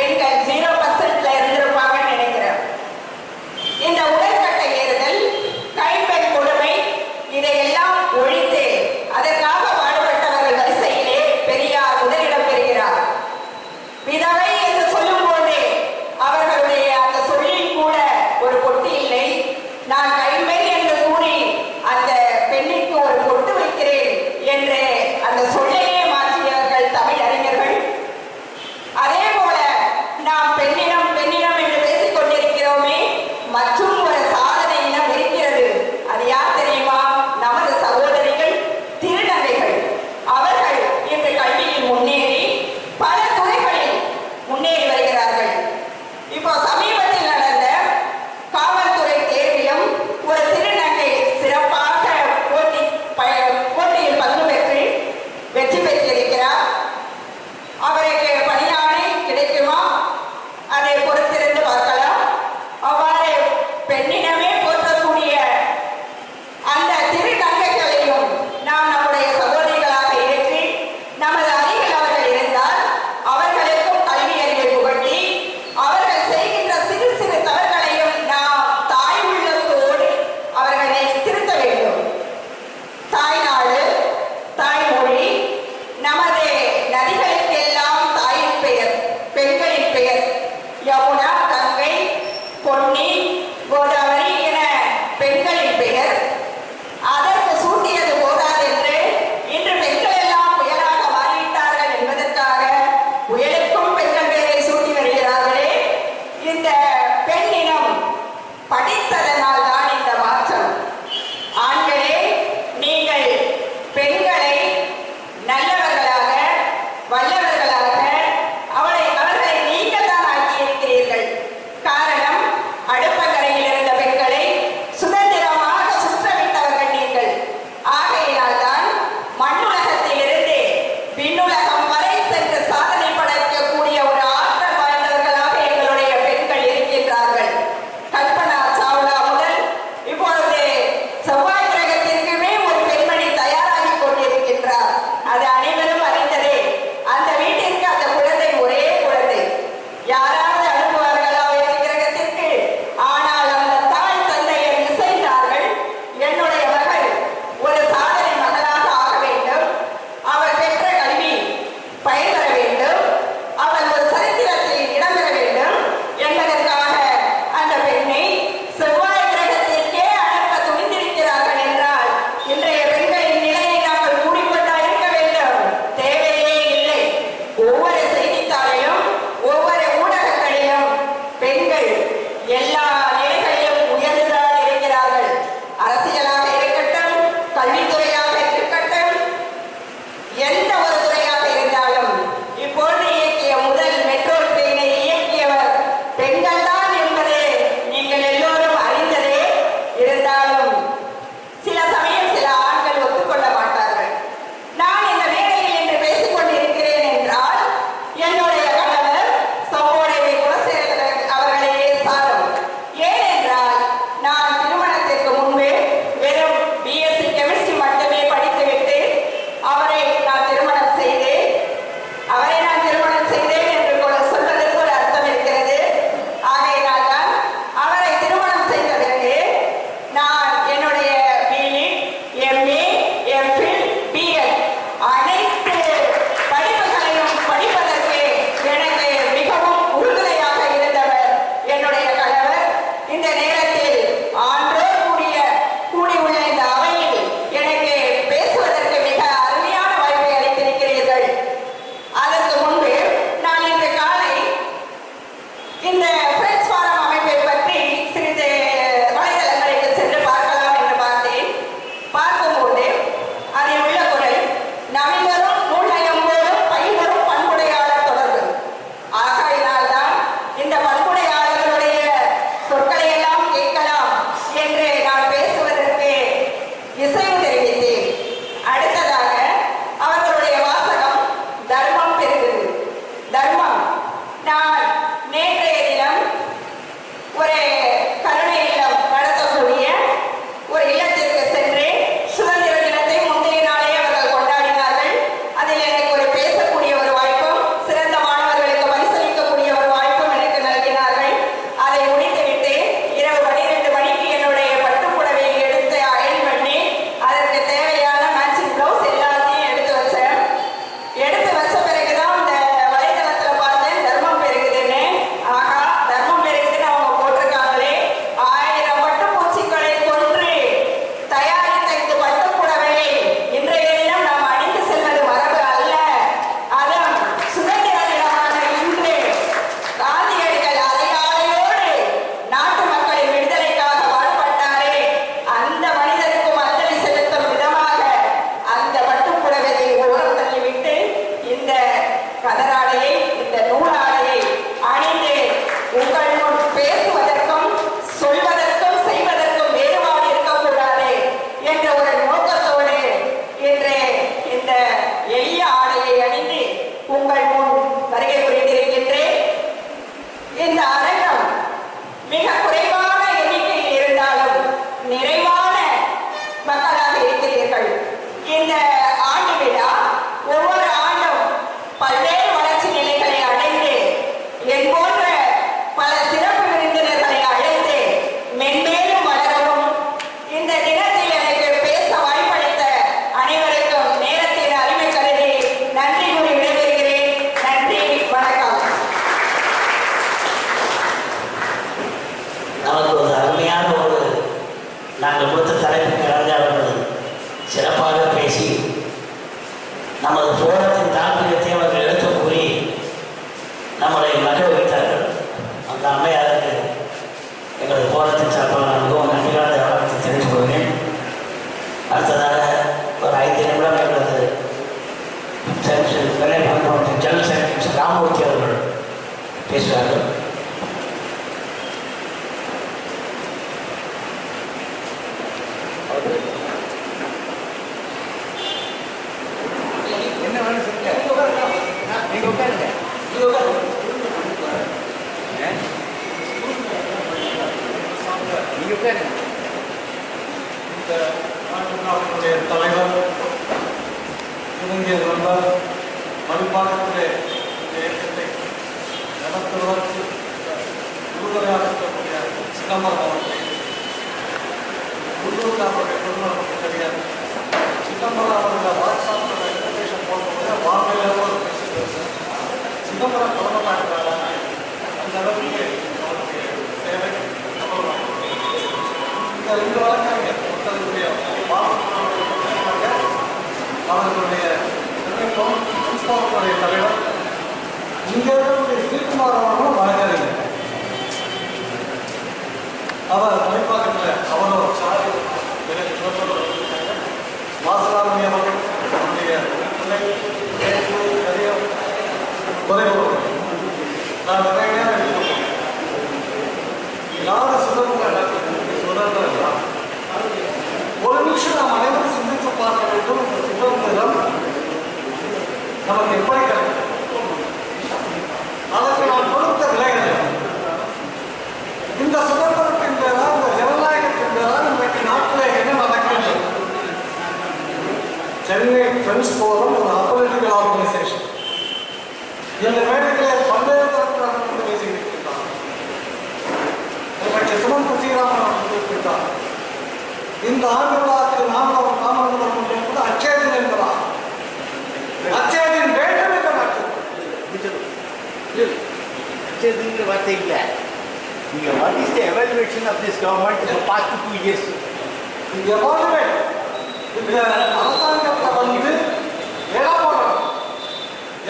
பெண்கள் 0%ல இருந்திருப்பாங்கன்னு நினைக்கிறேன். இந்த உடற்கட்டை ஏறுதல், கைம்பெண் கொடுமை இதையெல்லாம் ஒழித்து அதற்காக பாடுபட்டவர்கள் வரிசையிலே பெரியார் முதலிடம் பெறுகிறார். விதவை என்று சொல்லும் போதே அவர்களுடைய அந்த சொல்லில் கூட ஒரு பொட்டு இல்லை. நான் கைம்பெண் என்று கூறி அந்த பெண்ணுக்கு ஒரு பொட்டு வைக்கிறேன் என்று அந்த சொல்லையே மாற்றியவர்கள் தமிழ் அறிஞர்கள். அதே போல நாம் அந்த அம்மையாருக்கு எங்களது போராட்டத்தின் சார்பாக நான் மிகவும் நன்றியான வணக்கத்தை தெரிவித்துக் கொள்கிறேன். அடுத்ததாக ஒரு 5 நிமிடம் எங்களது மாவட்டத்தின் ஜெனரல் செக்ரட்டரி ராமமூர்த்தி அவர்கள் பேசுகிறார்கள். என்ன வேணும் சொல்லுங்க. நீங்க உட்காருங்க. நீங்க உட்காருங்க. இந்த நாட்டினுடைய தலைவர் இளைஞர் நண்பர் மறுபாகத்திலே இந்த இயக்கத்தை நடத்துவதற்கு உறுதுணையாக இருக்கக்கூடிய சிதம்பரம் அவர்களை உள்ளூரில் அவருடைய குடும்பம் தெரியாது. சிதம்பரம் அவர்கள் வாட்ஸ்அப்பில் இன்ஃபர்மேஷன் போட்டபோது வானிலையோடு பேசுகிறது. சிதம்பரம் பிரதமராக அந்த அளவுக்கு அவருடைய சேவை இந்த 2 வழக்கறிஞர் ஒருத்தருடைய அவர்களுடைய பிரின்சிபாலுடைய தலைவர் இங்கே இருக்கக்கூடிய ஸ்ரீகுமார் அவர்களும் வழக்கறிஞர். அவர் மணிப்பாக்கத்தில் அவரோட சாரி வாசலாமணி அவர்கள் அவருடைய பிள்ளை நிறைய குறைவு நான் நிறைய நேரம் எடுத்துக்கொண்டேன். யாரு சுதந்திரம் சுதந்திரம் ஒரு நிமிஷம் நாம் அனைவரும் சிந்தித்து பார்க்க வேண்டும். இந்த சுதந்திரம் நமக்கு எப்படி கிடைக்கும்? அதற்கு நாம் கொடுத்த விலைகள் இந்த சுதந்திரத்தின் பேரா இந்த ஜனநாயகத்தின் பேரா இன்றைக்கு நாட்டில் என்ன நடக்கிறது? சென்னை ஃப்ரெண்ட்ஸ் போரம் ஒரு அப்பொலிட்டிக்கல் ஆர்கனைசேஷன் இந்த மேடைகளே பல்வேறு தரப்பில் பேசியிருக்கிறார். இன்றைக்கு சுமந்த ஸ்ரீராமன் குறிப்பிட்டார். இந்த ஆண்டு விழாவில் நாம என்பது அச்சேதன் என்பதால் அச்சேதன் வேண்டும் என்ற அச்சேதன் வார்த்தை இல்லை. நீங்க what is the evaluation of this government for past 2 years? Evaluate இந்த அரசாங்கத்தில் வந்து போடணும்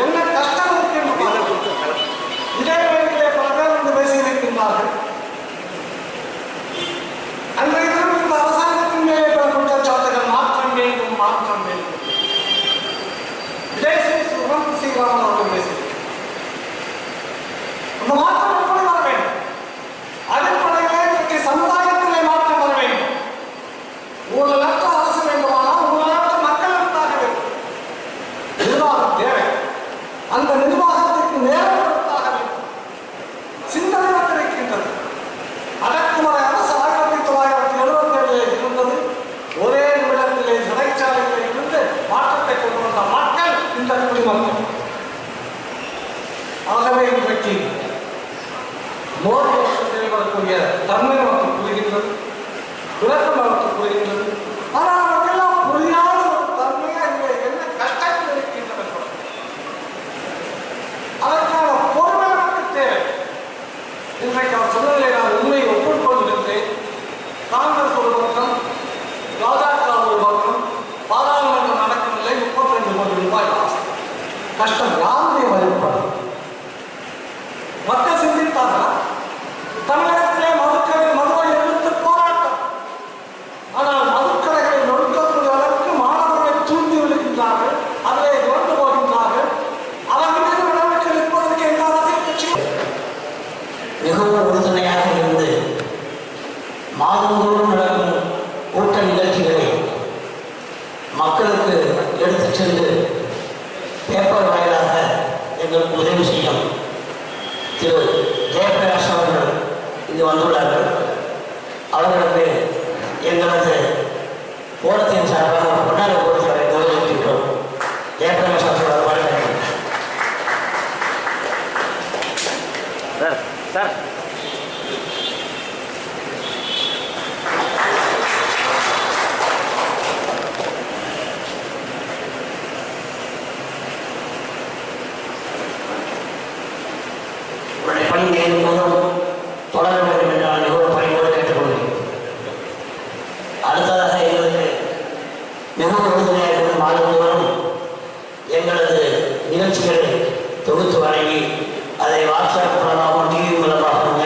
என்ன கஷ்டம் இருக்கு. இதே வேலையிலே பல பேர் வந்து பேசியிருக்கின்றார்கள். அன்றைய தினம் இந்த அரசாங்கத்தின் மேலே குற்றச்சாட்டுகள் மாற்றம் வேண்டும் மாற்றம் வேண்டும். சுமந்த ஸ்ரீராமன் அவர்கள் பேசியிருக்கிறார். அந்த மாற்றம் எப்படி வர வேண்டும்? அடிப்படையிலே இன்றைக்கு சமுதாயத்திலே மாற்றம் வர வேண்டும். ஊழலற்ற அரசு வேண்டுமானால் ஊழலற்ற மக்கள் இருந்தாக வேண்டும். நிர்வாகம் தேவை. அந்த நிர்வாகத்திற்கு நேரம் கொடுத்தாக வேண்டும். சிந்தனை இருக்கின்றது. அடக்குமுறை அரசு 1977 இருந்தது. ஒரே நிமிடத்திலே சிறைச்சாலைகளில் இருந்து மாற்றத்தை கொண்டு வந்த மக்கள் இந்த குடிமக்கள். ஆகவே இன்றைக்கு மோடி செயல்படக்கூடிய தன்மை நமக்கு புரிகின்றது, விளக்கம் நமக்கு புரிகின்றது. ஆனால் நமக்கெல்லாம் புரியாத ஒரு தன்மையாக இங்கே என்ன கஷ்டங்கள் இருக்கின்றன. அதற்கான பொறுமை நமக்கு தேவை. இன்றைக்கு அவர் சொன்னதை நான் உண்மையை ஒப்புக்கொள்கின்றேன். காங்கிரஸ் ஒரு பக்கம், பாஜக ஒரு பக்கம், பாராளுமன்றம் நடக்கவில்லை, 32 கோடி ரூபாய் கஷ்டம். யாருடைய வழிபாடு? மக்கள் சிந்தித்தார்கள். தமிழகத்திலே மதுவை எதிர்த்து போராட்டம். ஆனால் மதுக்கடைகளை நொறுக்கக்கூடிய அளவுக்கு மாணவர்களை தூண்டி விடுகின்றார்கள். அதிலே இறந்து போகின்றார்கள். அவர்கள் மீது நடவடிக்கை எடுப்பதற்கு எந்த அரசியல் கட்சியும் மிகவும் உறுதுணையாக இருந்து மாதந்தோறும் நடக்கும் கூட்ட நிகழ்ச்சிகளை மக்களுக்கு எடுத்துச் சென்று பேப்பர் வாயிலாக எங்களுக்கு உதவி செய்யும் திரு ஜெயபிரகாஷ் அவர்கள் இங்கு வந்துள்ளார்கள். அவர்களுக்கு எங்களது போராட்டத்தின் சார்பாக கொண்டாட போராட்டத்தை கௌரவிக்கின்றோம். ஜெயபிரகாஷ் அவர்கள் வாழ்த்துக்கள். சார் உங்களுடைய பணி மேலும் தொடர வேண்டும் என்று நான் மிகவும் பணியோடு கேட்டுக்கொள்கிறேன். அடுத்ததாக எங்களுக்கு மிகவும் உறுதுணையாக இருந்து மாதந்தோறும் எங்களது நிகழ்ச்சிகளை தொகுத்து வழங்கி அதை வாட்ஸ்அப் மூலமாகவும் டிவி மூலமாகவும்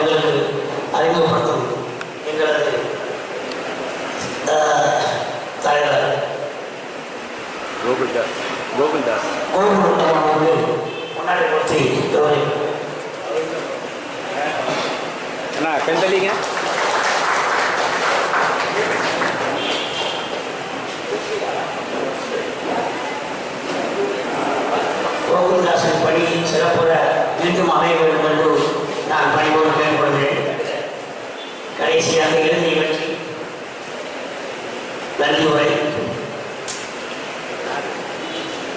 பெண்தலிங்க கோகுல்தாசன் பணி சிறப்புற மீண்டும் அமைய வேண்டும் என்று நான் பணிவோடு கேட்டுக்கொள்கிறேன். கடைசியாக இறுதி நிகழ்ச்சி நன்றி உரை.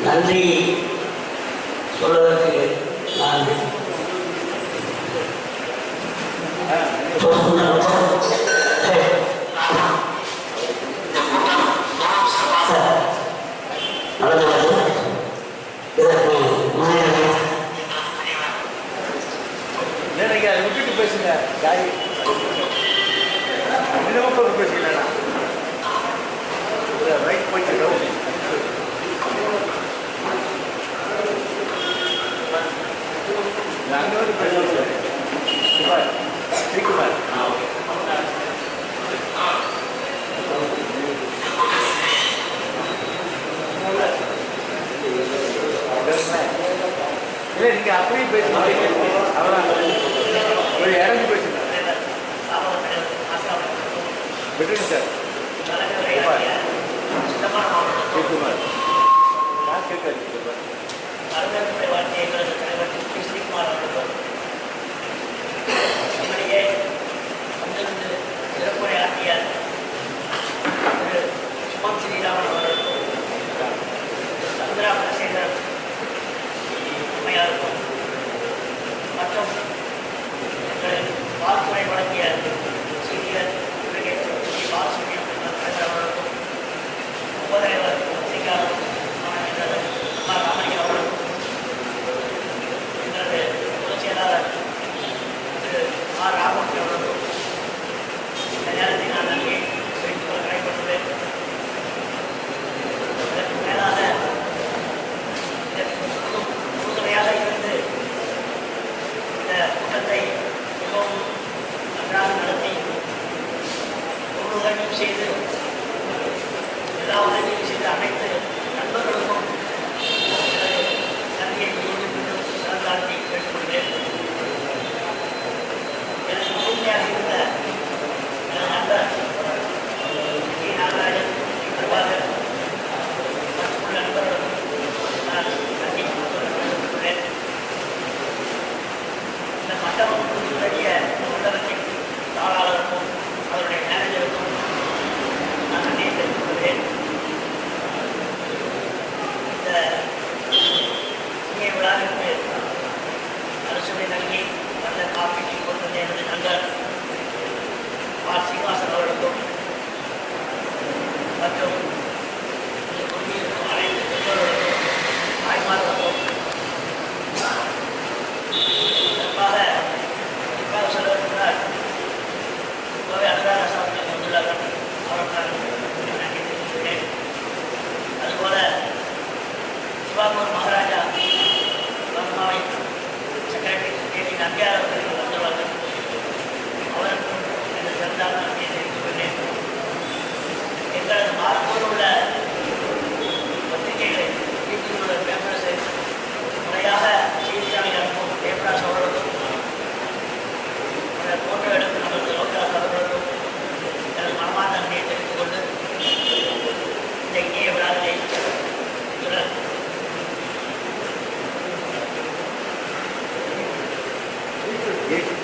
நன்றி சொல்வதற்கு நான் நடந்துள்ளது. இதற்கு முன்னேறி எனக்கு அதை விட்டுட்டு பேசுங்க காய் இன்னமும் பேசிக்கலண்ணா ரைட் போயிட்டு அங்கே வந்து பேசுகிறேன் குமார் ஸ்ரீகுமார் இல்லை நீங்கள் அப்படியே பேசுங்க அவ்வளோ ஒரு இறங்கி பேசுங்க விட்டுருங்க சார் ஸ்ரீகுமார் நான் கேட்காது வரவேற்புரை வார்த்தையை எங்களது தலைவர் ஸ்ரீகுமார் அவர்களும் நம்முடைய வந்திருந்து சிறப்புரை ஆற்றிய திரு சுமன் ஸ்ரீராமன் அவர்களுக்கும் சந்திரா குலசேகரன் அம்மையாருக்கும் மற்றும் எங்களுக்கு வாழ்த்துறை வழங்கிய சீனியர் ஸ்ரீ பாலசுப்ரமணியம் தலைவர் அவர்களுக்கும் உபதலைவர் ஸ்ரீகாரம் ராமலிங்க அவர்களுக்கும் எங்களது பொதுச் செயலாளர் திரு ஆர் ராமமூர்த்தி அவர்களுக்கும் இந்த நேரத்தை நான் நன்றி தெரிவித்துக் கொள்ள கடமைப்பட்டுள்ளேன். இதற்கு மேலாக இதற்கு உறுதுணையாக இருந்து இந்த கூட்டத்தை மிகவும் நன்றாக நடத்தி உதவியும் செய்து எல்லா உதவியும் செய்து அனைத்து நண்பர்களுக்கும் நன்றியை மீண்டும் மீண்டும் சிறந்தாழ்த்தி கேட்டுக்கொள்கிறேன். எனக்கு உறுதுணையாக இருந்த எனது நண்பர் டி. நாகராஜன், பிரபாகர் மற்றும் நண்பர்களுக்கும் நான் நன்றி கேட்டுக்கொள்கிறேன். இந்த மண்டபம் தொடங்கிய மண்டபத்தின் தாளாளருக்கும் அவருடைய மேனேஜருக்கும் நான் நன்றியை தெரிவித்துக் கொள்கிறேன். இந்த இங்கே விழாவிற்கு அரசுரை நல்கி நல்ல காப்பீட்டை கொண்டு எனது நண்பர் ஆர் சீனிவாசன் அவர்களுக்கும் மற்றும் இங்கு குடியிருக்கும் அனைத்து பெற்றோர்களுக்கும் தாய்மார்களுக்கும் குறிப்பாக சொல்வதற்காக கோவை அனுராதாஸ் அவர்கள் வந்துள்ளார்கள். அவர்களுக்கு நன்றி தெரிவித்துள்ளேன். அதுபோல சிவாகூர் மகாராஜா வர்மாவின் செக்ரட்டரி கேடி நம்பியார் அவர்கள் வந்துள்ளார்கள். அவருக்கும் எனது சிறந்தால் நன்றியை தெரிவித்துக் கொண்டேன். எங்களது மார்போடு உள்ள பத்திரிகைகளை வீட்டில் உள்ள பேப்பர்ஸை முறையாக செய்தியாளர் அனுப்பும் பேப்பராஸ் அவர்களுக்கும் போட்டோ எடுக்கும் நமது லோகராஜ் அவர்களுக்கும் எனது மனமார்ந்த நன்றியை தெரிவித்துக் கொண்டு இந்த இங்கே விழாவினை Yes.